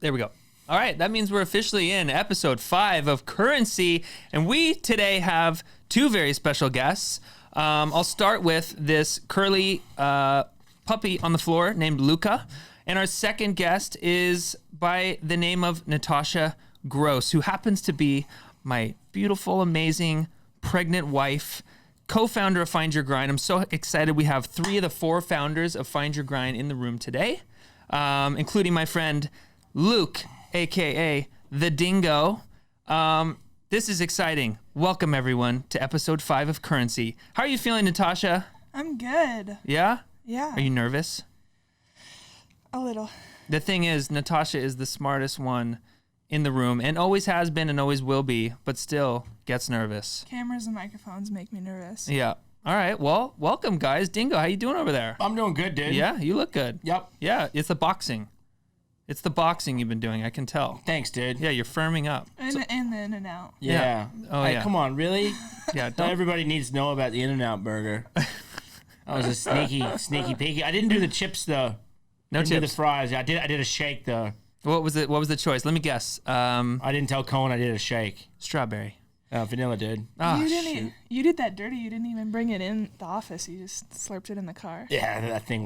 There we go. All right, that means we're officially in episode 5 of Currentcy, and we today have 2 very special guests. I'll start with this curly puppy on the floor named Luca, and our second guest is by the name of Natasha Gross, who happens to be my beautiful, amazing, pregnant wife, co-founder of Find Your Grind. I'm so excited we have 3 of the 4 founders of Find Your Grind in the room today, including my friend Luke, a.k.a. The Dingo. This is exciting. Welcome, everyone, to episode 5 of Currentcy. How are you feeling, Natasha? I'm good. Yeah? Yeah. Are you nervous? A little. The thing is, Natasha is the smartest one in the room and always has been and always will be, but still gets nervous. Cameras and microphones make me nervous. Yeah. All right. Well, welcome, guys. Dingo, how you doing over there? I'm doing good, dude. Yeah? You look good. Yep. Yeah. It's the boxing. It's the boxing you've been doing. I can tell. Thanks, dude. Yeah, you're firming up. And the in and out. Yeah. Oh, Hey, yeah. come on, really? Yeah. Not everybody needs to know about the In-N-Out burger. That was a sneaky peeky. I didn't do the chips though. No Didn't do the chips. fries. I did a shake though. What was the choice? Let me guess. I didn't tell Cohen I did a shake. Strawberry. Vanilla, dude. Oh, you didn't. shoot. You did that dirty. You didn't even bring it in the office. You just slurped it in the car. Yeah, that thing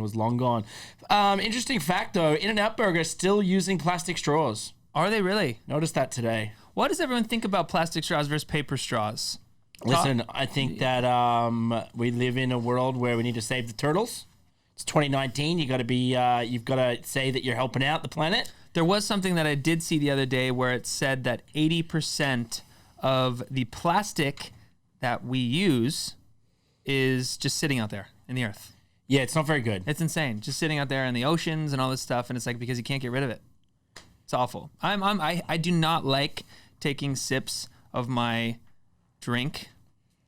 was long gone. Interesting fact though, In-N-Out Burger is still using plastic straws. Are they really? Noticed that today. What does everyone think about plastic straws versus paper straws? Listen, I think that we live in a world where we need to save the turtles. It's 2019. You got to be. You've got to say that you're helping out the planet. There was something that I did see the other day where it said that 80% of the plastic that we use is just sitting out there in the earth. Yeah, it's not very good. It's insane. Just sitting out there in the oceans and all this stuff, and it's like because you can't get rid of it. It's awful. I do not like taking sips of my drink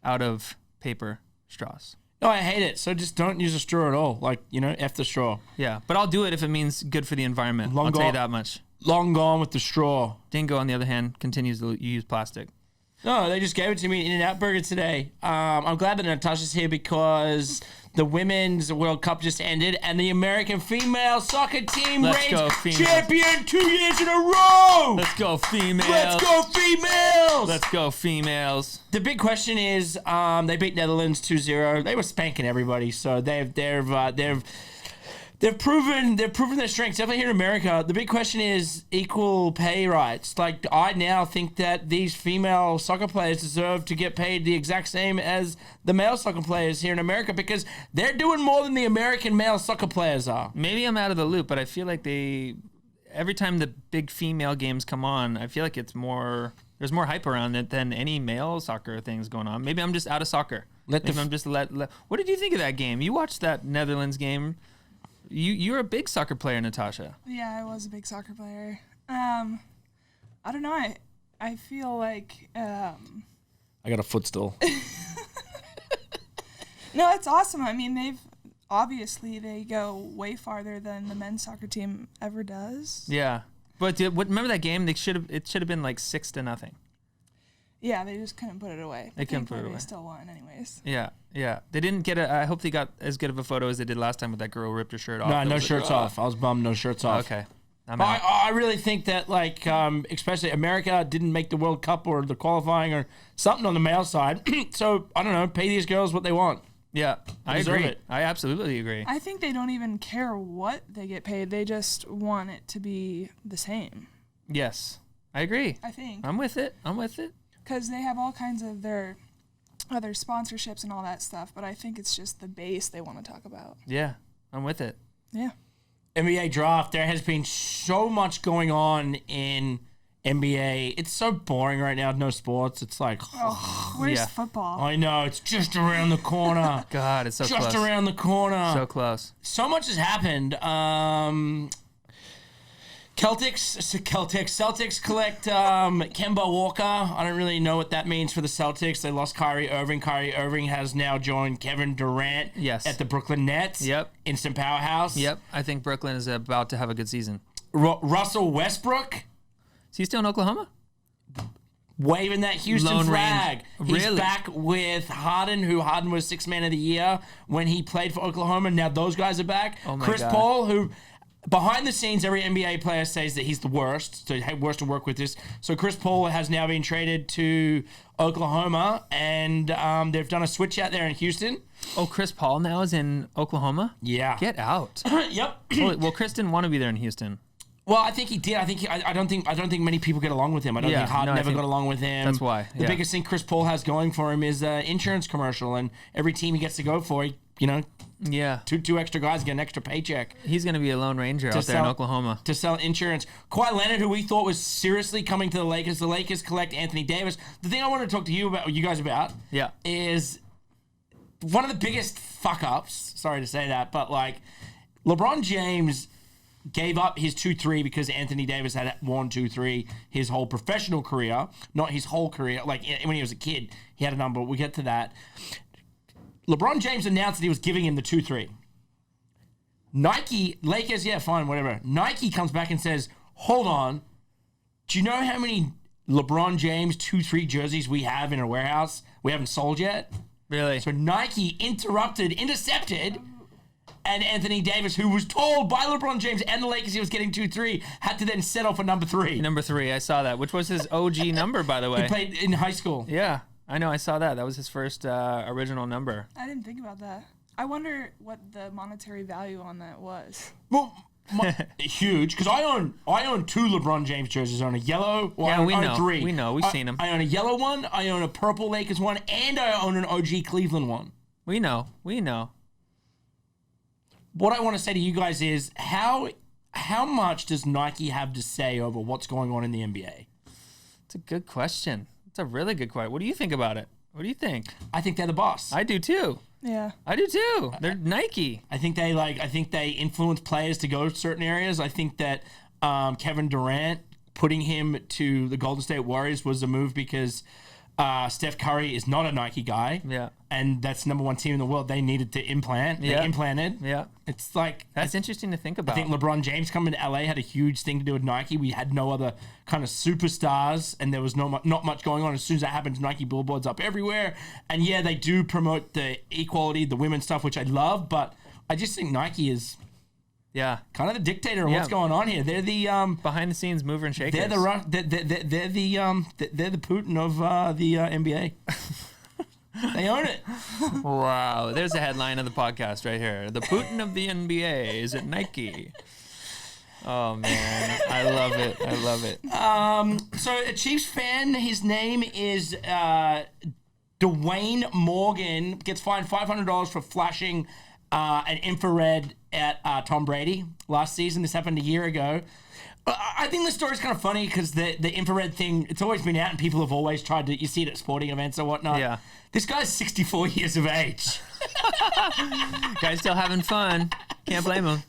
out of paper straws. No, I hate it. So just don't use a straw at all. Like, F the straw. Yeah, but I'll do it if it means good for the environment. Long I'll tell you gone. that much. Long gone with the straw. Dingo, on the other hand, continues to use plastic. No, they just gave it to me in In-N-Out Burger today. I'm glad that Natasha's here because the Women's World Cup just ended and the American female soccer team Let's go, reigns females. champion 2 years in a row. Let's go, females. Let's go, females. Let's go, females. The big question is, they beat Netherlands 2-0. They were spanking everybody, so they've proven their strengths. Definitely here in America. The big question is equal pay rights. Like, I now think that these female soccer players deserve to get paid the exact same as the male soccer players here in America because they're doing more than the American male soccer players are. Maybe I'm out of the loop, but I feel like every time the big female games come on, I feel like there's more hype around it than any male soccer things going on. Maybe I'm just out of soccer. What did you think of that game? You watched that Netherlands game. You're a big soccer player, Natasha. Yeah, I was a big soccer player. I don't know. I feel like. I got a footstool. No, it's awesome. I mean, they go way farther than the men's soccer team ever does. Yeah, but remember that game? It should have been like 6-0. Yeah, they just couldn't put it away. They couldn't put it away. They still won, anyways. Yeah. They didn't get I hope they got as good of a photo as they did last time with that girl who ripped her shirt off. No shirts off. I was bummed. No shirts off. Okay. I really think that, like, especially America didn't make the World Cup or the qualifying or something on the male side. So, I don't know, pay these girls what they want. Yeah, I deserve agree. it. I absolutely agree. I think they don't even care what they get paid. They just want it to be the same. Yes, I agree. I think. I'm with it. Because they have all kinds of their other sponsorships and all that stuff, but I think it's just the base they want to talk about. Yeah, I'm with it. Yeah. NBA draft, there has been so much going on in NBA. It's so boring right now, no sports. It's like, Where's Yeah. football? I know, it's just around the corner. God, it's so close. Just around the corner. So close. So much has happened. Celtics collect Kemba Walker. I don't really know what that means for the Celtics. They lost Kyrie Irving. Kyrie Irving has now joined Kevin Durant at the Brooklyn Nets. Yep. Instant powerhouse. Yep. I think Brooklyn is about to have a good season. Russell Westbrook. Is he still in Oklahoma? Waving that Houston Lone flag. Range. He's Really? back with Harden, who Harden was Sixth Man of the Year when he played for Oklahoma. Now those guys are back. Oh my Chris God. Paul, who behind the scenes, every NBA player says that he's the worst, so worst to work with this. So Chris Paul has now been traded to Oklahoma, and they've done a switch out there in Houston. Oh, Chris Paul now is in Oklahoma? Yeah. Get out. Yep. Well, Chris didn't want to be there in Houston. Well, I think he did. I don't think many people get along with him. I don't think Harden never got along with him. That's why. The biggest thing Chris Paul has going for him is an insurance commercial, and every team he gets to go for, two extra guys get an extra paycheck. He's going to be a Lone Ranger out there in Oklahoma. To sell insurance. Kawhi Leonard, who we thought was seriously coming to the Lakers collect Anthony Davis. The thing I wanted to talk to you guys about is one of the biggest fuck-ups, sorry to say that, but like LeBron James gave up his 2-3 because Anthony Davis had worn 2-3 his whole professional career, not his whole career. Like when he was a kid, he had a number. We'll get to that. LeBron James announced that he was giving him the 2-3. Nike, Lakers, yeah, fine, whatever. Nike comes back and says, hold on, do you know how many LeBron James 2-3 jerseys we have in a warehouse we haven't sold yet? Really? So Nike intercepted, and Anthony Davis, who was told by LeBron James and the Lakers he was getting 2-3, had to then settle for number 3. Number 3, I saw that, which was his OG number, by the way. He played in high school. Yeah, I know, I saw that. That was his first original number. I didn't think about that. I wonder what the monetary value on that was. Well, huge, because I own 2 LeBron James jerseys. I own a yellow. Well, Yeah, we I own know. 3. We know. We've seen them. I own a yellow one. I own a purple Lakers one, and I own an OG Cleveland one. We know. What I want to say to you guys is how much does Nike have to say over what's going on in the NBA? It's a good question. It's a really good question. What do you think about it? What do you think? I think they're the boss. I do too. Yeah. I do too. They're Nike. I think they influence players to go to certain areas. I think that Kevin Durant putting him to the Golden State Warriors was a move because Steph Curry is not a Nike guy. Yeah. And that's number 1 team in the world. They needed to implant. They implanted. Yeah. It's like... That's interesting to think about. I think LeBron James coming to LA had a huge thing to do with Nike. We had no other kind of superstars, and there was not much going on. As soon as that happens, Nike billboards up everywhere. And yeah, they do promote the equality, the women's stuff, which I love, but I just think Nike is... Yeah, kind of the dictator of what's going on here. They're the behind the scenes mover and shaker. They're the Putin of the NBA. They own it. Wow, there's a headline of the podcast right here. The Putin of the NBA is at Nike. Oh man, I love it. So a Chiefs fan, his name is Dwayne Morgan, gets fined $500 for flashing an infrared at Tom Brady last season. This happened a year ago. I think the story's kind of funny because the infrared thing, it's always been out and people have always tried to, you see it at sporting events or whatnot. Yeah. This guy's 64 years of age. Guy's still having fun. Can't blame him.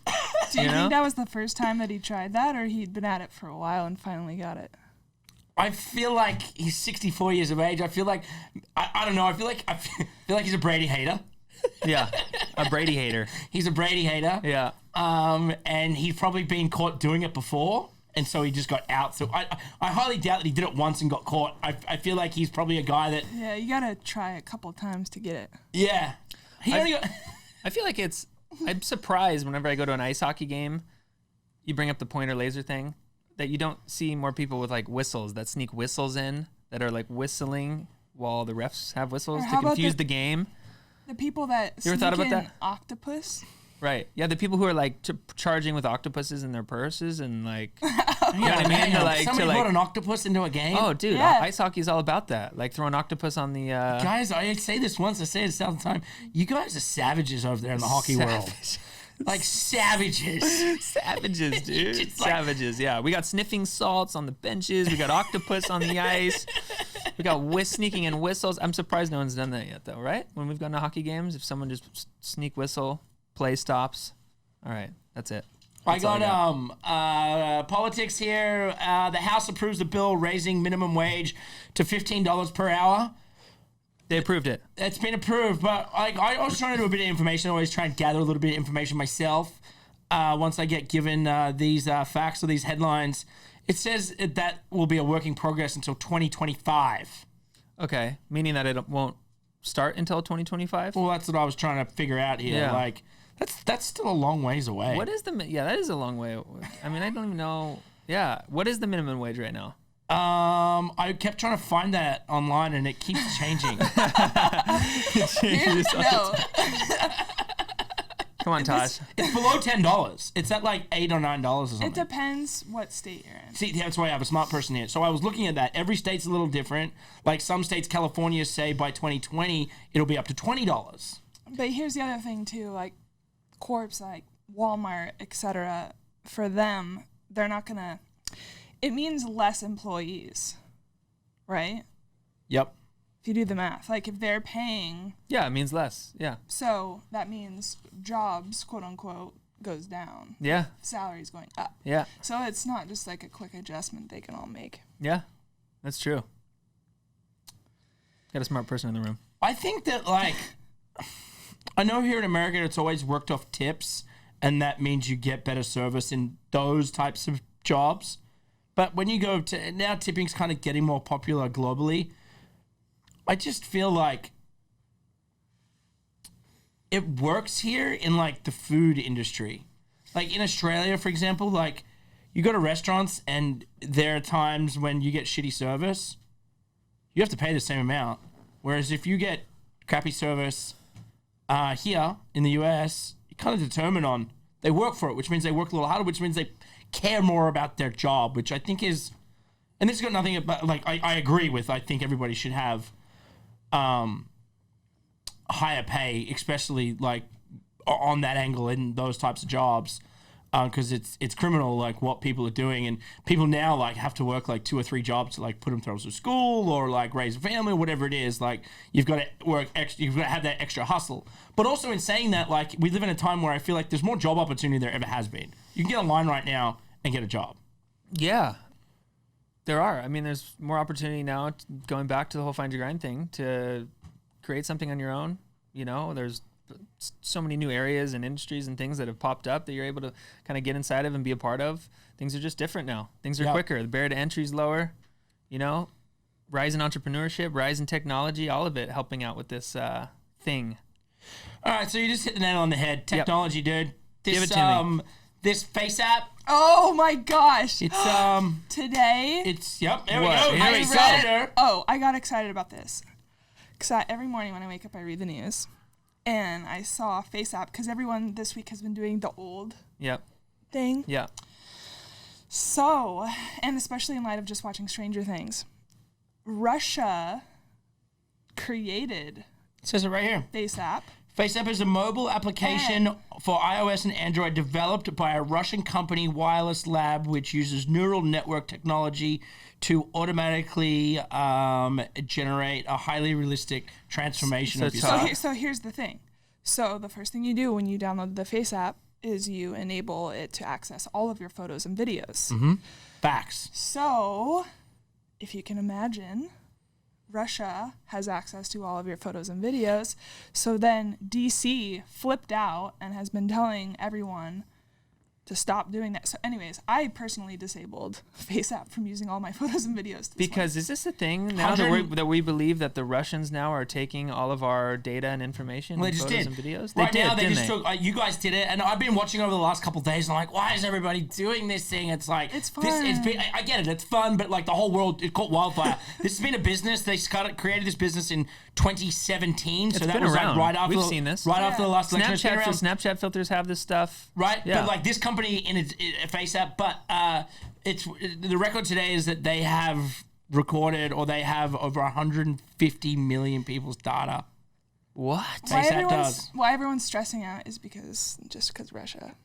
Do you think that was the first time that he tried that, or he'd been at it for a while and finally got it? I feel like he's 64 years of age. I feel like, I don't know, I feel like he's a Brady hater. Yeah, a Brady hater. He's a Brady hater. Yeah. And he's probably been caught doing it before, and so he just got out. So I highly doubt that he did it once and got caught. I feel like he's probably a guy that... Yeah, you gotta try a couple times to get it. Yeah. I feel like I'm surprised whenever I go to an ice hockey game, you bring up the pointer laser thing, that you don't see more people with like whistles that sneak whistles in, that are like whistling while the refs have whistles to confuse the game. The people that you ever thought about that? Octopus. Right. Yeah, the people who are like charging with octopuses in their purses and like, you know what I mean? Somebody brought an octopus into a game. Oh, dude, yeah. Ice hockey's all about that. Like throwing octopus on the. Guys, I say this once, I say it all the time. You guys are savages over there in the hockey world. Like savages. Savages, dude. Savages, yeah. We got sniffing salts on the benches. We got octopus on the ice. We got sneaking in whistles. I'm surprised no one's done that yet, though, right? When we've gone to hockey games, if someone just sneak whistle, play stops. All right, that's it. I got politics here. The House approves the bill raising minimum wage to $15 per hour. They approved it. It's been approved, but I was trying to do a bit of information. I always try and gather a little bit of information myself. Once I get given these facts or these headlines, it says that will be a work in progress until 2025. Okay, meaning that it won't start until 2025? Well, that's what I was trying to figure out here. Yeah. Like, That's still a long ways away. What is that is a long way. I mean, I don't even know. Yeah. What is the minimum wage right now? I kept trying to find that online and it keeps changing. No. Come on, Tosh. It's below $10. It's at like $8 or $9 or something. It depends what state you're in. See, that's why I have a smart person here. So I was looking at that. Every state's a little different. Like some states, California, say by 2020, it'll be up to $20. But here's the other thing too, like corps, like Walmart, etc. For them, they're not gonna. It means less employees, right? Yep. If you do the math, like if they're paying, Yeah, it means less. Yeah. so that means jobs, quote unquote, goes down. Yeah. Salaries going up. Yeah. So it's not just like a quick adjustment they can all make. Yeah. That's true. Got a smart person in the room. I think that, like, I know here in America it's always worked off tips, and that means you get better service in those types of jobs. But when you go to, now tipping's kind of getting more popular globally. I just feel like it works here in like the food industry. Like in Australia, for example, like you go to restaurants and there are times when you get shitty service, you have to pay the same amount. Whereas if you get crappy service here in the US, you kind of determine on, they work for it, which means they work a little harder, which means they care more about their job, which I think is, and this has got nothing about, like, I agree with, I think everybody should have higher pay, especially like on that angle in those types of jobs, because it's criminal like what people are doing, and people now like have to work like 2 or 3 jobs to like put themselves through school or like raise a family or whatever it is. Like you've got to work extra, you've got to have that extra hustle. But also in saying that, like we live in a time where I feel like there's more job opportunity than there ever has been. You can get online right now and get a job. Yeah. There are. I mean, there's more opportunity now, going back to the whole find your grind thing, to create something on your own. You know, there's so many new areas and industries and things that have popped up that you're able to kind of get inside of and be a part of. Things are just different now. Things are quicker. The barrier to entry is lower. You know, rise in entrepreneurship, rise in technology, all of it helping out with this thing. All right, so you just hit the nail on the head. Technology, dude. This, Give it to me. This FaceApp. Oh my gosh! It's Today. It's there we What? go. Here we go. Oh, I got excited about this. Because every morning when I wake up, I read the news. And I saw FaceApp, because everyone this week has been doing the old thing. Yeah. So, and especially in light of just watching Stranger Things, Russia created It says it right here. FaceApp. FaceApp is a mobile application for iOS and Android developed by a Russian company, Wireless Lab, which uses neural network technology to automatically generate a highly realistic transformation of yourself. So here's the thing. So the first thing you do when you download the FaceApp is you enable it to access all of your photos and videos. Mm-hmm. Facts. So if you can imagine, Russia has access to all of your photos and videos. So then DC flipped out and has been telling everyone to stop doing that. So anyways, I personally disabled FaceApp from using all my photos and videos. Because is this a thing now that we believe that the Russians now are taking all of our data and information, well, and they just photos did. and videos? Right now, they just took. You guys did it, and I've been watching over the last couple of days. And I'm like, why is everybody doing this thing? It's like it's fun. I get it. It's fun, but like the whole world, it caught wildfire. This has been a business. They created this business in 2017. So that was around. like right after. We've seen this. Right after the last election. Snapchat filters have this stuff. Right, yeah. but like this company in its FaceApp, but it's the record today is that they have recorded or they have over 150 million people's data. What? Why everyone's stressing out is because Russia.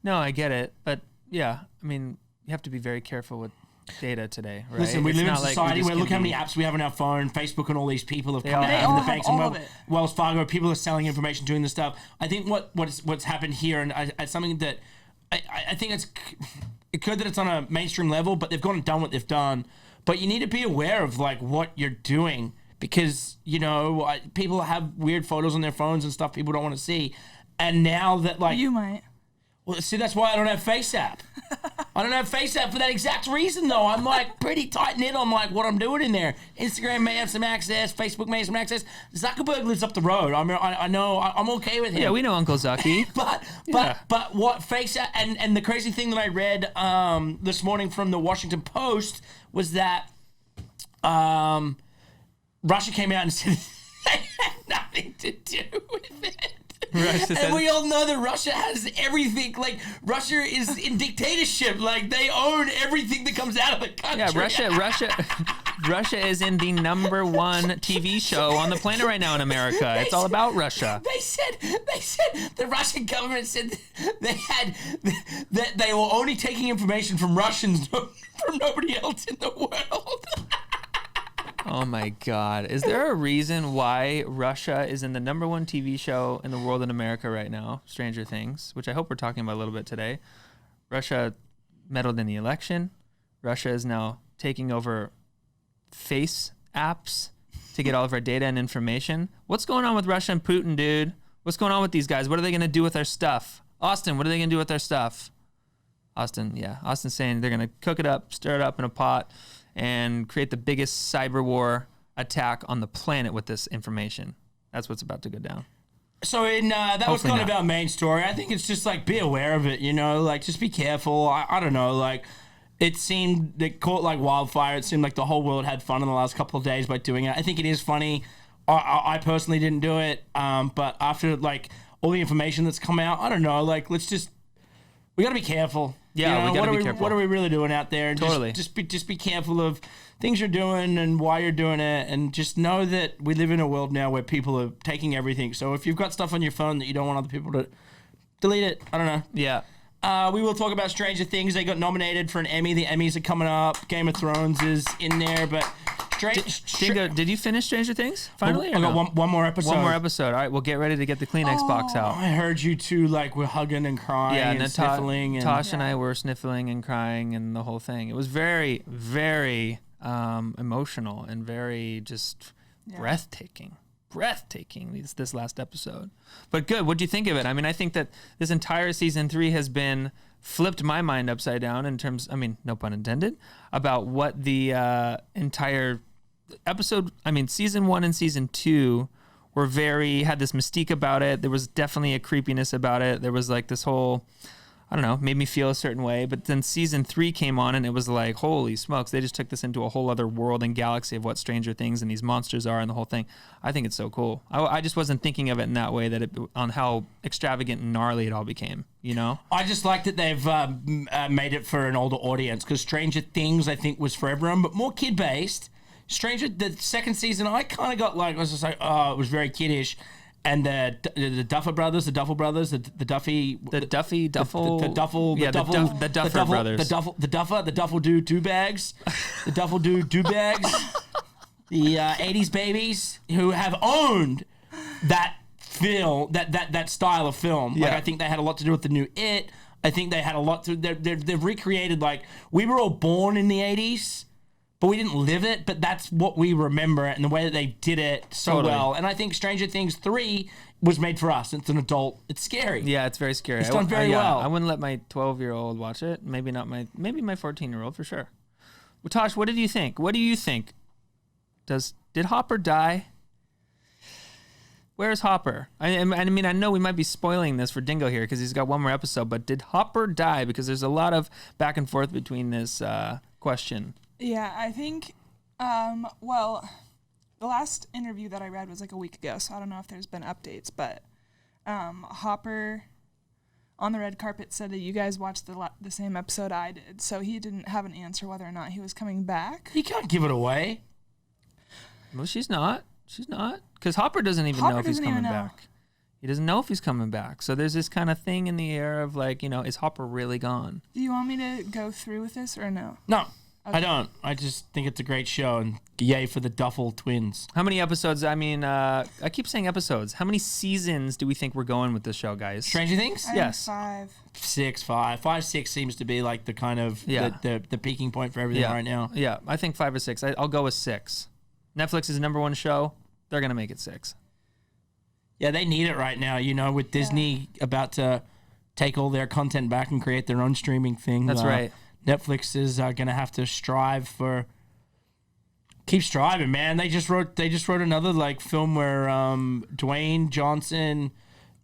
No, I get it, but yeah, I mean, you have to be very careful with data today, right? Listen, we live in a society where look how many apps. apps we have on our phone. Facebook and all these people have come They out all of the banks have and all of it. Wells Fargo. People are selling information, doing this stuff. I think what's happened here, and it's something that I think it's good that it's on a mainstream level, but they've gone and done what they've done. But you need to be aware of like what you're doing, because you know people have weird photos on their phones and stuff people don't want to see. And now that like You might. well, see, that's why I don't have FaceApp. I don't have FaceApp for that exact reason, though. I'm like pretty tight-knit on like what I'm doing in there. Instagram may have some access. Facebook may have some access. Zuckerberg lives up the road. I know I'm okay with him. Yeah, we know Uncle Zucky. but what FaceApp and the crazy thing that I read this morning from the Washington Post was that Russia came out and said they had nothing to do with it. And we all know that Russia has everything. Like, Russia is in dictatorship. Like, they own everything that comes out of the country. Yeah, Russia is in the #1 TV show on the planet right now in America. It's all about Russia. They said the Russian government said that they were only taking information from Russians, from nobody else in the world. Oh my God. Is there a reason why Russia is in the #1 TV show in the world in America right now, Stranger Things, which I hope we're talking about a little bit today? Russia meddled in the election. Russia is now taking over face apps to get all of our data and information. What's going on with Russia and Putin, dude? What's going on with these guys? What are they going to do with our stuff? Austin, what are they going to do with our stuff? Austin's saying they're going to cook it up, stir it up in a pot, and create the biggest cyber war attack on the planet with this information. That's what's about to go down. So that was kind of our main story. I think it's just like, be aware of it, like just be careful. I don't know, like it seemed, it caught like wildfire. It seemed like the whole world had fun in the last couple of days by doing it. I think it is funny. I personally didn't do it, but after like all the information that's come out, I don't know, like we got to be careful. Yeah, we got to be careful. What are we really doing out there? And totally. Just be careful of things you're doing and why you're doing it, and just know that we live in a world now where people are taking everything. So if you've got stuff on your phone that you don't want other people to delete it, I don't know. Yeah. We will talk about Stranger Things. They got nominated for an Emmy. The Emmys are coming up. Game of Thrones is in there, but Dingo, did you finish Stranger Things finally? I got one more episode. One more episode. All right, we'll get ready to get the Kleenex box out. I heard you two were hugging and crying and sniffling. Tosh and I were sniffling and crying and the whole thing. It was very, very emotional and very just breathtaking this last episode. But good. What do you think of it? I mean, I think that this entire season 3 has been flipped my mind upside down in terms, no pun intended, about what the entire episode, season 1 and season 2 were had this mystique about it. There was definitely a creepiness about it. There was like this whole, I don't know, made me feel a certain way. But then season 3 came on and it was like, holy smokes, they just took this into a whole other world and galaxy of what Stranger Things and these monsters are and the whole thing. I think it's so cool. I just wasn't thinking of it in that way, on how extravagant and gnarly it all became, I just like that they've made it for an older audience, because Stranger Things, I think, was for everyone, but more kid-based. The second season, I kind of got it was very kiddish. And the Duffer brothers, the Duffer brothers, the Duffy Duffel brothers, the Duffel do bags, the Duffel do bags, the 80s babies who have owned that film, that style of film. Yeah. Like, I think they had a lot to do with the new It. I think they had a lot to. They've recreated, like, we were all born in the 80s. But we didn't live it, but that's what we remember and the way that they did it so well. And I think Stranger Things 3 was made for us. It's an adult. It's scary. Yeah, it's very scary. It's done very well. I wouldn't let my 12-year-old watch it. Maybe my 14-year-old for sure. Well, Tosh, what did you think? What do you think? Did Hopper die? Where's Hopper? I know we might be spoiling this for Dingo here because he's got one more episode, but did Hopper die? Because there's a lot of back and forth between this question. Yeah, I think, the last interview that I read was like a week ago, so I don't know if there's been updates, but Hopper on the red carpet said that you guys watched the same episode I did, so he didn't have an answer whether or not he was coming back. He can't give it away. Well, she's not, because Hopper doesn't even know if he's coming back. He doesn't know if he's coming back, so there's this kind of thing in the air of like, is Hopper really gone? Do you want me to go through with this or no? No. Okay. I don't. I just think it's a great show, and yay for the Duffel twins. How many episodes? I keep saying episodes. How many seasons do we think we're going with this show, guys? Stranger Things? Yes. 5. 6, 5. 5, 6 seems to be like the kind of the peaking point for everything right now. Yeah, I think 5 or 6. I'll go with 6. Netflix is the #1 show. They're going to make it 6. Yeah, they need it right now, with Disney about to take all their content back and create their own streaming thing. That's right. Netflix is gonna have to keep striving, man. They just wrote another like film where Dwayne Johnson,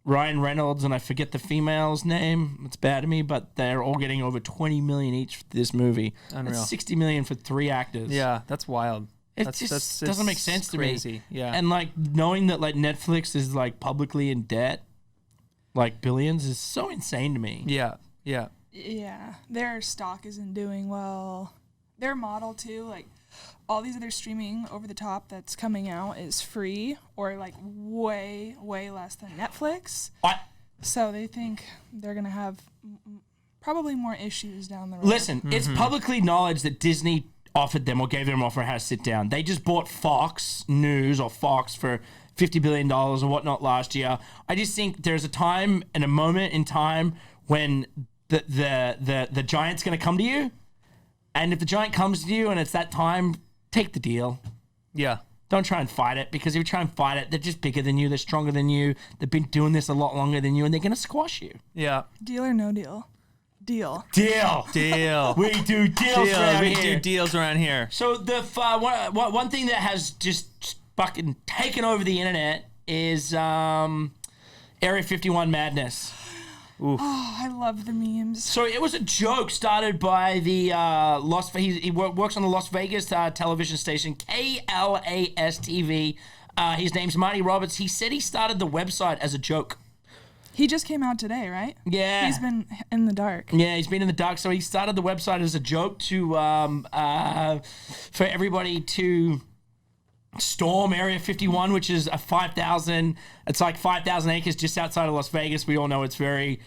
Ryan Reynolds, and I forget the female's name. It's bad to me, but they're all getting over $20 million each for this movie. Unreal. That's $60 million for 3 actors. Yeah, that's wild. It That's just doesn't make sense to me. Crazy. Yeah. And like knowing that like Netflix is like publicly in debt, like billions, is so insane to me. Yeah. Yeah. Yeah, their stock isn't doing well. Their model too, like all these other streaming over the top that's coming out is free or like way less than Netflix. So they think they're gonna have probably more issues down the road. Listen, it's publicly knowledge that Disney offered them or gave them an offer how to sit down. They just bought Fox News or Fox for $50 billion or whatnot last year. I just think there's a time and a moment in time when the giant's going to come to you. And if the giant comes to you and it's that time, take the deal. Yeah. Don't try and fight it, because if you try and fight it, they're just bigger than you. They're stronger than you. They've been doing this a lot longer than you, and they're going to squash you. Yeah. Deal or no deal? Deal. Deal. We do deals around We here. do deals around here. So the one thing that has just fucking taken over the internet is Area 51 madness. Oh, I love the memes. So it was a joke started by the he works on the Las Vegas television station KLAS TV. His name's Marty Roberts. He said he started the website as a joke. He just came out today, right? Yeah. He's been in the dark. Yeah, he's been in the dark. So he started the website as a joke to for everybody to storm Area 51, which is a 5,000. It's like 5,000 acres just outside of Las Vegas. We all know it's very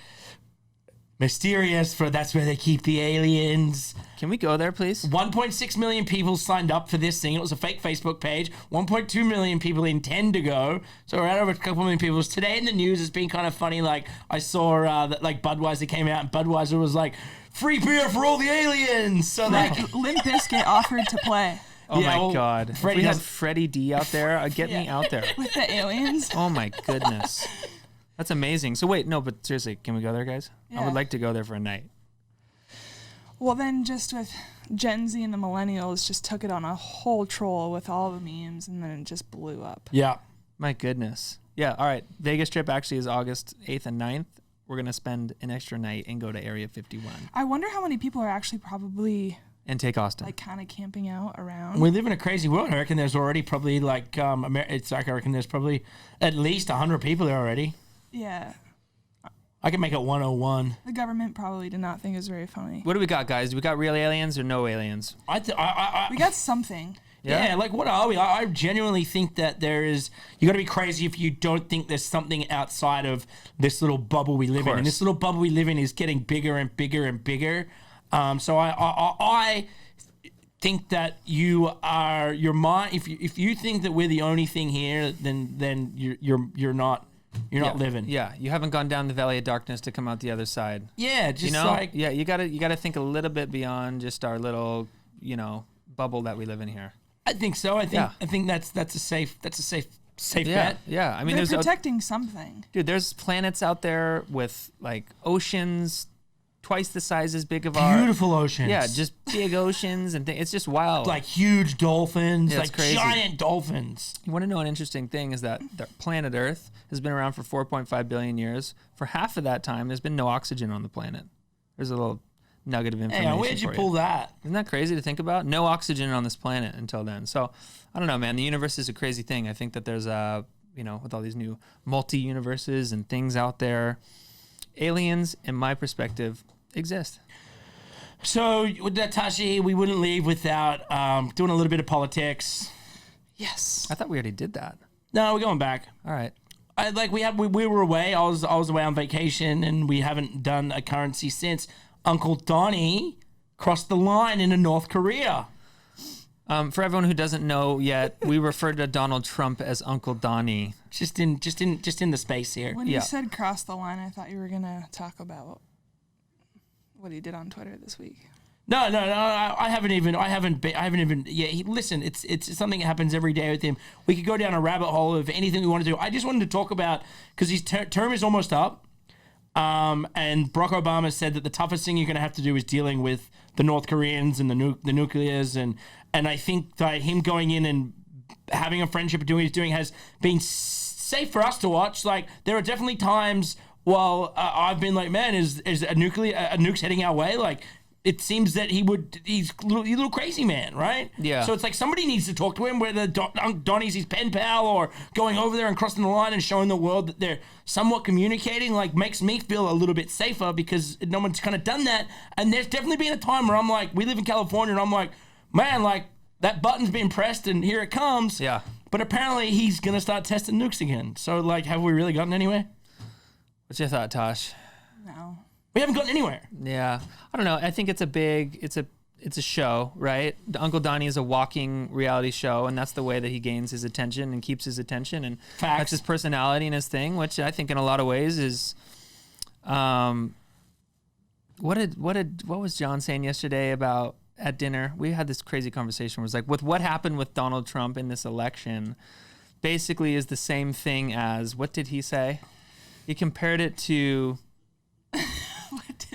mysterious. That's where they keep the aliens. Can we go there, please? 1.6 million people signed up for this thing. It was a fake Facebook page. 1.2 million people intend to go. So we're at over a couple million people. Today in the news, it's been kind of funny. Like I saw that like Budweiser came out, and Budweiser was like, "Free beer for all the aliens." So like Limp Bizkit offered to play Oh Yeah, my well, God. If Freddie we had has- Freddie D out there, get me out there. with the aliens. Oh my goodness. That's amazing. So wait, no, but seriously, can we go there, guys? I Yeah. would like to go there for a night. Well, then just with Gen Z and the millennials just took it on a whole troll with all the memes, and then it just blew up. yeah. My goodness. Yeah, all right. Vegas trip actually is August 8th and 9th. We're going to spend an extra night and go to Area 51 I wonder how many people are actually probably and take Austin. like kind of camping out around. We live in a crazy world. I reckon there's already probably like I reckon there's probably at least 100 people there already. Yeah, I can make it 101. the government probably did not think it was very funny. What do we got, guys? Do we got real aliens or no aliens? We got something. Yeah, like what are we? I genuinely think that there is. You got to be crazy if you don't think there's something outside of this little bubble we live in. And this little bubble we live in is getting bigger and bigger and bigger. So I think that your mind. If you think that we're the only thing here, then you're not living. Yeah, you haven't gone down the valley of darkness to come out the other side. Yeah, just You know? like Yeah, you gotta think a little bit beyond just our little, bubble that we live in here. I think so. I think that's a safe Yeah, bet. yeah. I mean, They're there's protecting something. dude, there's planets out there with like oceans twice the size as big of our. Beautiful oceans. Yeah, just big oceans and it's just wild. like huge dolphins, Yeah, it's like crazy. giant dolphins. You want to know an interesting thing is that the planet Earth has been around for 4.5 billion years. For half of that time, there's been no oxygen on the planet. There's a little nugget of information. Hey, where'd you for pull that? Isn't that crazy to think about? No oxygen on this planet until then. So I don't know, man. The universe is a crazy thing. I think that there's with all these new multi-universes and things out there, aliens, in my perspective, exist. So with that, Tashi, we wouldn't leave without doing a little bit of politics. Yes. I thought we already did that. No, we're going back. All right. We were away. I was away on vacation, and we haven't done a currency since Uncle Donnie crossed the line into North Korea. For everyone who doesn't know yet, we refer to Donald Trump as Uncle Donnie. Just in the space here. When Yeah. you said cross the line, I thought you were gonna talk about what he did on Twitter this week. No. I haven't even. Yeah, listen. It's something that happens every day with him. We could go down a rabbit hole of anything we want to do. I just wanted to talk about because his term is almost up. And Barack Obama said that the toughest thing you're going to have to do is dealing with the North Koreans and the nuclears. And I think that him going in and having a friendship and doing what he's doing has been safe for us to watch. Like, there are definitely times while I've been like, man, is a nuke's heading our way? Like, it seems that he's a little crazy man, right? Yeah. So it's like somebody needs to talk to him, whether Donnie's his pen pal or going over there and crossing the line and showing the world that they're somewhat communicating, like, makes me feel a little bit safer because no one's kind of done that. And there's definitely been a time where I'm like, we live in California, and I'm like, man, like, that button's been pressed and here it comes. Yeah. But apparently he's going to start testing nukes again. So, like, have we really gotten anywhere? What's your thought, Tosh? No. We haven't gotten anywhere. Yeah, I don't know. I think it's a show, right? Uncle Donnie is a walking reality show, and that's the way that he gains his attention and keeps his attention, and Facts. That's his personality and his thing, which I think in a lot of ways is, what was John saying yesterday about at dinner? We had this crazy conversation. Where it was like, with what happened with Donald Trump in this election, basically is the same thing as, what did he say? He compared it to.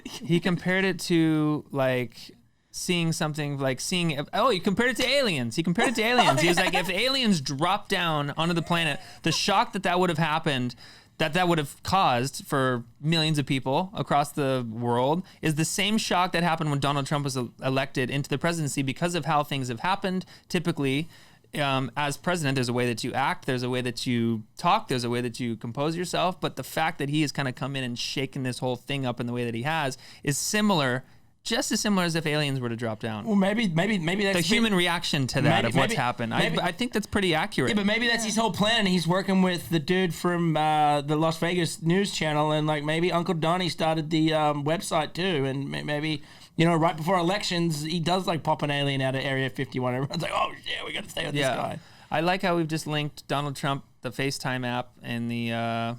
He compared it to, like, seeing something, like he compared it to aliens. He compared it to aliens. He was like, if aliens dropped down onto the planet, the shock that would have happened, that would have caused for millions of people across the world is the same shock that happened when Donald Trump was elected into the presidency because of how things have happened. Typically, as president, there's a way that you act, there's a way that you talk, there's a way that you compose yourself. But the fact that he has kind of come in and shaken this whole thing up in the way that he has is similar, just as similar as if aliens were to drop down. Well, maybe that's the human reaction to that of what's happened. I think that's pretty accurate. Yeah, but maybe that's his whole plan. He's working with the dude from the Las Vegas news channel, and like maybe Uncle Donnie started the website too, and maybe. You know, right before elections, he does like pop an alien out of Area 51. Everyone's like, oh, yeah, we got to stay with this guy. I like how we've just linked Donald Trump, the FaceTime app, and the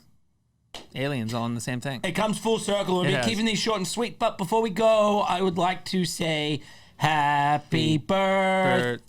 aliens all in the same thing. It comes full circle. We're keeping these short and sweet. But before we go, I would like to say happy birthday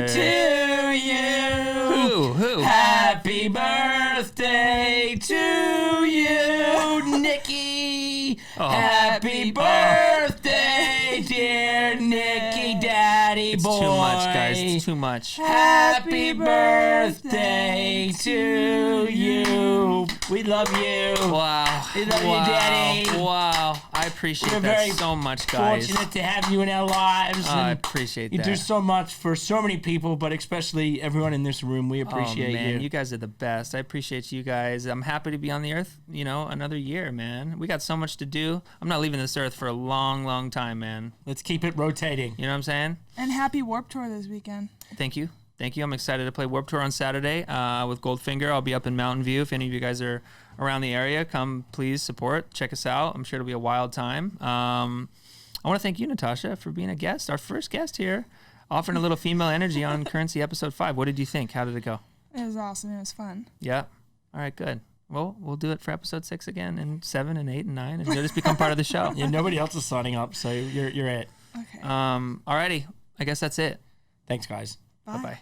to you. Who? Happy birthday to you, Nikki. Oh. Happy birthday, dear Nikki, Daddy It's boy. too much, guys. It's too much. Happy birthday to you. We love you. Wow. We love you, Daddy. Wow. I appreciate We're that very so much, guys. Fortunate to have you in our lives. I and appreciate you that. do so much for so many people, but especially everyone in this room. We appreciate man, you. You guys are the best. I appreciate you guys. I'm happy to be on the earth, another year, man. We got so much to do. I'm not leaving this earth for a long, long time, man. Let's keep it rotating. You know what I'm saying? And happy Warped Tour this weekend. Thank you. I'm excited to play Warped Tour on Saturday with Goldfinger. I'll be up in Mountain View. If any of you guys are around the area, come please support. Check us out. I'm sure it'll be a wild time. I want to thank you, Natasha, for being a guest, our first guest here, offering a little female energy on Currentcy episode 5. What did you think? How did it go? It was awesome. It was fun. Yeah. All right, good. Well, we'll do it for episode 6 again, and 7 and 8 and 9, and you'll just become part of the show. Yeah, nobody else is signing up, so you're it. Okay. Alrighty. I guess that's it. Thanks, guys. Bye. Bye-bye.